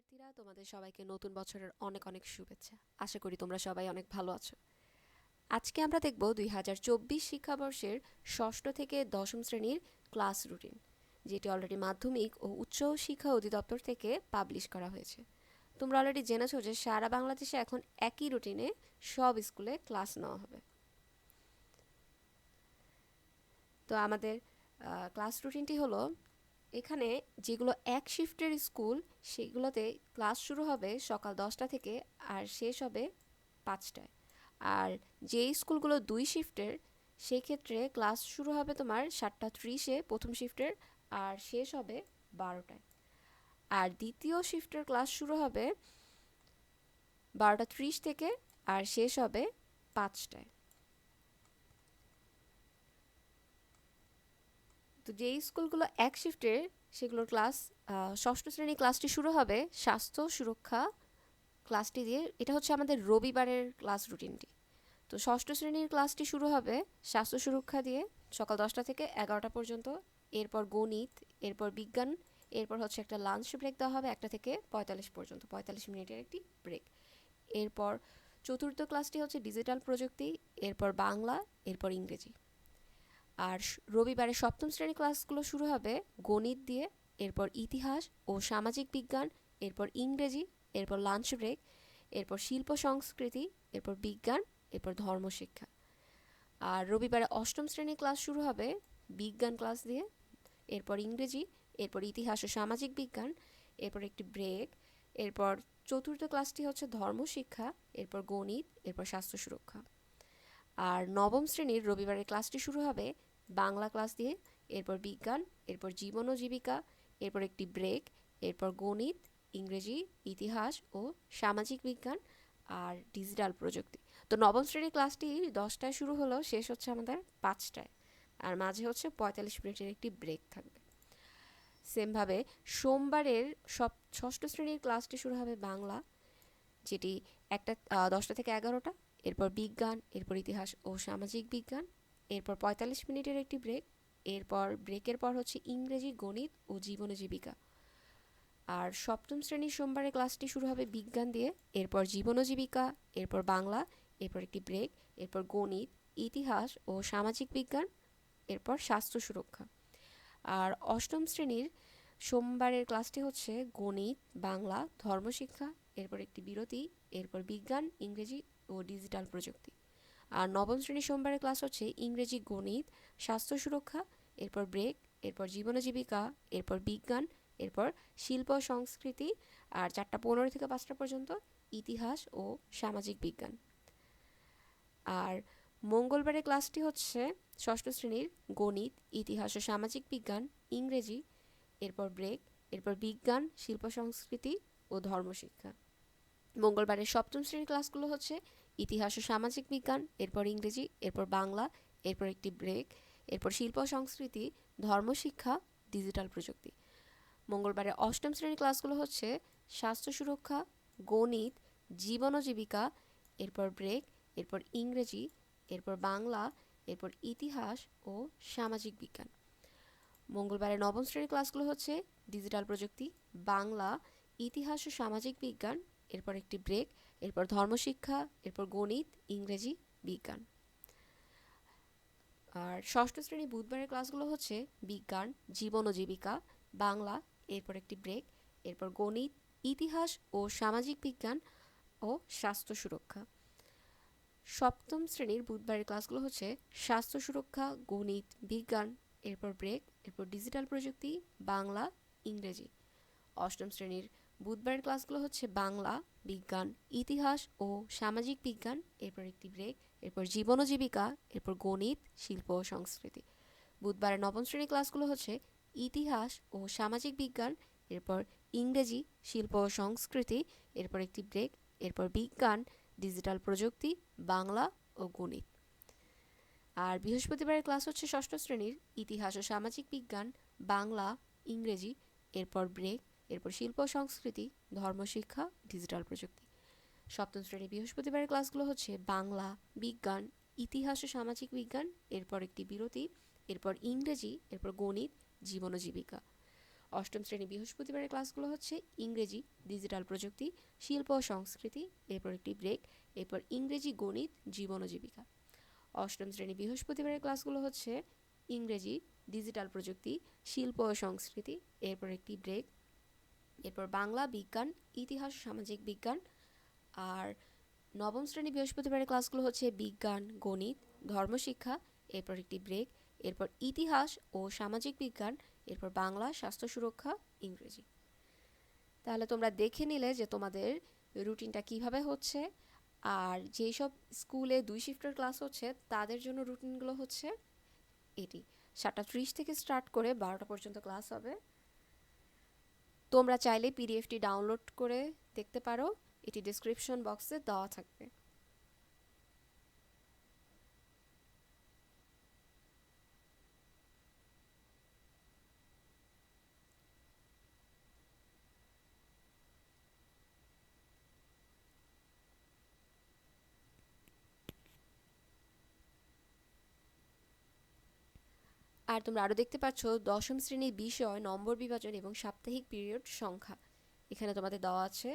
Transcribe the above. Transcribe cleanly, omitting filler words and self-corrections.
শিক্ষার্থীরা, তোমাদের সবাইকে নতুন বছরের অনেক অনেক শুভেচ্ছা। আশা করি তোমরা সবাই অনেক ভালো আছো। আজকে আমরা দেখব 2024 শিক্ষাবর্ষের ষষ্ঠ থেকে দশম শ্রেণীর ক্লাস রুটিন, যেটি অলরেডি মাধ্যমিক ও উচ্চ শিক্ষা অধিদপ্তর থেকে পাবলিশ করা হয়েছে। তোমরা অলরেডি জেনেছো যে সারা বাংলাদেশে এখন একই রুটিনে সব স্কুলে ক্লাস নেওয়া হবে। তো আমাদের ক্লাস রুটিনটি হলো, এখানে যেগুলো এক শিফটের স্কুল সেগুলোতে ক্লাস শুরু হবে সকাল 10টা থেকে আর শেষ হবে 5টায়। আর যেই স্কুলগুলো দুই শিফটের সেই ক্ষেত্রে ক্লাস শুরু হবে তোমার 7:30-এ প্রথম শিফটের আর শেষ হবে 12টায়। আর দ্বিতীয় শিফটের ক্লাস শুরু হবে 12:30 থেকে আর শেষ হবে 5টায়। তো যেই স্কুলগুলো এক শিফটের সেগুলোর ক্লাস ষষ্ঠ শ্রেণীর ক্লাসটি শুরু হবে স্বাস্থ্য সুরক্ষা ক্লাসটি দিয়ে। এটা হচ্ছে আমাদের রবিবারের ক্লাস রুটিনটি। তো ষষ্ঠ শ্রেণীর ক্লাসটি শুরু হবে স্বাস্থ্য সুরক্ষা দিয়ে সকাল 10টা থেকে 11টা পর্যন্ত। এরপর গণিত, এরপর বিজ্ঞান, এরপর হচ্ছে একটা লাঞ্চ ব্রেক দেওয়া হবে 1টা থেকে 45 পর্যন্ত, 45 মিনিটের একটি ব্রেক। এরপর চতুর্থ ক্লাসটি হচ্ছে ডিজিটাল প্রযুক্তি, এরপর বাংলা, এরপর ইংরেজি। আর রবিবারে সপ্তম শ্রেণীর ক্লাসগুলো শুরু হবে গণিত দিয়ে, এরপর ইতিহাস ও সামাজিক বিজ্ঞান, এরপর ইংরেজি, এরপর লাঞ্চ ব্রেক, এরপর শিল্প সংস্কৃতি, এরপর বিজ্ঞান, এরপর ধর্মশিক্ষা। আর রবিবারে অষ্টম শ্রেণীর ক্লাস শুরু হবে বিজ্ঞান ক্লাস দিয়ে, এরপর ইংরেজি, এরপর ইতিহাস ও সামাজিক বিজ্ঞান, এরপর একটি ব্রেক। এরপর চতুর্থ ক্লাসটি হচ্ছে ধর্মশিক্ষা, এরপর গণিত, এরপর স্বাস্থ্য সুরক্ষা। আর নবম শ্রেণীর রবিবারের ক্লাসটি শুরু হবে বাংলা ক্লাস দিয়ে, এরপর বিজ্ঞান, এরপর জীবন ও জীবিকা, এরপর একটি ব্রেক, এরপর গণিত, ইংরেজি, ইতিহাস ও সামাজিক বিজ্ঞান আর ডিজিটাল প্রযুক্তি। তো নবম শ্রেণীর ক্লাসটি 10টায় শুরু হলেও শেষ হচ্ছে আমাদের 5টায়, আর মাঝে হচ্ছে 45 মিনিটের একটি ব্রেক থাকবে। সেমভাবে সোমবারের ষষ্ঠ শ্রেণীর ক্লাসটি শুরু হবে বাংলা, যেটি 10টা থেকে 11টা, এরপর বিজ্ঞান, এরপর ইতিহাস ও সামাজিক বিজ্ঞান, এরপর 45 মিনিটের একটি ব্রেক, এরপর ব্রেকের পর হচ্ছে ইংরেজি, গণিত ও জীবন জীবিকা। আর সপ্তম শ্রেণীর সোমবারের ক্লাসটি শুরু হবে বিজ্ঞান দিয়ে, এরপর জীবন জীবিকা, এরপর বাংলা, এরপর একটি ব্রেক, এরপর গণিত, ইতিহাস ও সামাজিক বিজ্ঞান, এরপর স্বাস্থ্য সুরক্ষা। আর অষ্টম শ্রেণীর সোমবারের ক্লাসটি হচ্ছে গণিত, বাংলা, ধর্মশিক্ষা, এরপর একটি বিরতি, এরপর বিজ্ঞান, ইংরেজি ও ডিজিটাল প্রযুক্তি। আর নবম শ্রেণীর সোমবারের ক্লাস হচ্ছে ইংরেজি, গণিত, স্বাস্থ্য সুরক্ষা, এরপর ব্রেক, এরপর জীবন জীবিকা, এরপর বিজ্ঞান, এরপর শিল্প সংস্কৃতি, আর 4:15 থেকে 5টা পর্যন্ত ইতিহাস ও সামাজিক বিজ্ঞান। আর মঙ্গলবারের ক্লাসটি হচ্ছে ষষ্ঠ শ্রেণীর গণিত, ইতিহাস ও সামাজিক বিজ্ঞান, ইংরেজি, এরপর ব্রেক, এরপর বিজ্ঞান, শিল্প সংস্কৃতি ও ধর্মশিক্ষা। মঙ্গলবারের সপ্তম শ্রেণীর ক্লাসগুলো হচ্ছে ইতিহাস ও সামাজিক বিজ্ঞান, এরপর ইংরেজি, এরপর বাংলা, এরপর একটি ব্রেক, এরপর শিল্প সংস্কৃতি, ধর্মশিক্ষা, ডিজিটাল প্রযুক্তি। মঙ্গলবারের অষ্টম শ্রেণীর ক্লাসগুলো হচ্ছে স্বাস্থ্য সুরক্ষা, গণিত, জীবন ও জীবিকা, এরপর ব্রেক, এরপর ইংরেজি, এরপর বাংলা, এরপর ইতিহাস ও সামাজিক বিজ্ঞান। মঙ্গলবারের নবম শ্রেণীর ক্লাসগুলো হচ্ছে ডিজিটাল প্রযুক্তি, বাংলা, ইতিহাস ও সামাজিক বিজ্ঞান, এরপর একটি ব্রেক, এরপর ধর্মশিক্ষা, এরপর গণিত, ইংরেজি, বিজ্ঞান। আর ষষ্ঠ শ্রেণী বুধবারের ক্লাসগুলো হচ্ছে বিজ্ঞান, জীবন ও জীবিকা, বাংলা, এরপর একটি ব্রেক, এরপর গণিত, ইতিহাস ও সামাজিক বিজ্ঞান ও স্বাস্থ্য সুরক্ষা। সপ্তম শ্রেণীর বুধবারের ক্লাসগুলো হচ্ছে স্বাস্থ্য সুরক্ষা, গণিত, বিজ্ঞান, এরপর ব্রেক, এরপর ডিজিটাল প্রযুক্তি, বাংলা, ইংরেজি। অষ্টম শ্রেণীর বুধবারের ক্লাসগুলো হচ্ছে বাংলা, বিজ্ঞান, ইতিহাস ও সামাজিক বিজ্ঞান, এরপর একটি ব্রেক, এরপর জীবন ও জীবিকা, এরপর গণিত, শিল্প ও সংস্কৃতি। বুধবারের নবম শ্রেণীর ক্লাসগুলো হচ্ছে ইতিহাস ও সামাজিক বিজ্ঞান, এরপর ইংরেজি, শিল্প ও সংস্কৃতি, এরপর একটি ব্রেক, এরপর বিজ্ঞান, ডিজিটাল প্রযুক্তি, বাংলা ও গণিত। আর বৃহস্পতিবারের ক্লাস হচ্ছে ষষ্ঠ শ্রেণীর ইতিহাস ও সামাজিক বিজ্ঞান, বাংলা, ইংরেজি, এরপর ব্রেক, এরপর শিল্প সংস্কৃতি, ধর্মশিক্ষা, ডিজিটাল প্রযুক্তি। সপ্তম শ্রেণীর বৃহস্পতিবারের ক্লাসগুলো হচ্ছে বাংলা, বিজ্ঞান, ইতিহাস ও সামাজিক বিজ্ঞান, এরপর একটি বিরতি, এরপর ইংরেজি, এরপর গণিত, জীবন ও জীবিকা। অষ্টম শ্রেণী বৃহস্পতিবারের ক্লাসগুলো হচ্ছে ইংরেজি, ডিজিটাল প্রযুক্তি, শিল্প ও সংস্কৃতি, এরপর একটি ব্রেক, এরপর ইংরেজি, গণিত, জীবন ও জীবিকা। অষ্টম শ্রেণী বৃহস্পতিবারের ক্লাসগুলো হচ্ছে ইংরেজি, ডিজিটাল প্রযুক্তি, শিল্প ও সংস্কৃতি, এরপর একটি ব্রেক, এরপর বাংলা, বিজ্ঞান, ইতিহাস, সামাজিক বিজ্ঞান। আর নবম শ্রেণী বৃহস্পতিবারের ক্লাসগুলো হচ্ছে বিজ্ঞান, গণিত, ধর্মশিক্ষা, এরপর একটি ব্রেক, এরপর ইতিহাস ও সামাজিক বিজ্ঞান, এরপর বাংলা, স্বাস্থ্য সুরক্ষা, ইংরেজি। তাহলে তোমরা দেখে নিলে যে তোমাদের রুটিনটা কিভাবে হচ্ছে। আর যেসব স্কুলে 2 শিফটের ক্লাস হচ্ছে তাদের জন্য রুটিনগুলো হচ্ছে এটি 7:30 থেকে স্টার্ট করে 12টা পর্যন্ত ক্লাস হবে। তোমরা চাইলে পিডিএফটি ডাউনলোড করে দেখতে পারো, এটি ডেসক্রিপশন বক্সে দেওয়া থাকবে। আর তোমরা আরও দেখতে পাচ্ছ দশম শ্রেণীর বিষয়, নম্বর বিভাজন এবং সাপ্তাহিক পিরিয়ড সংখ্যা এখানে তোমাদের দেওয়া আছে।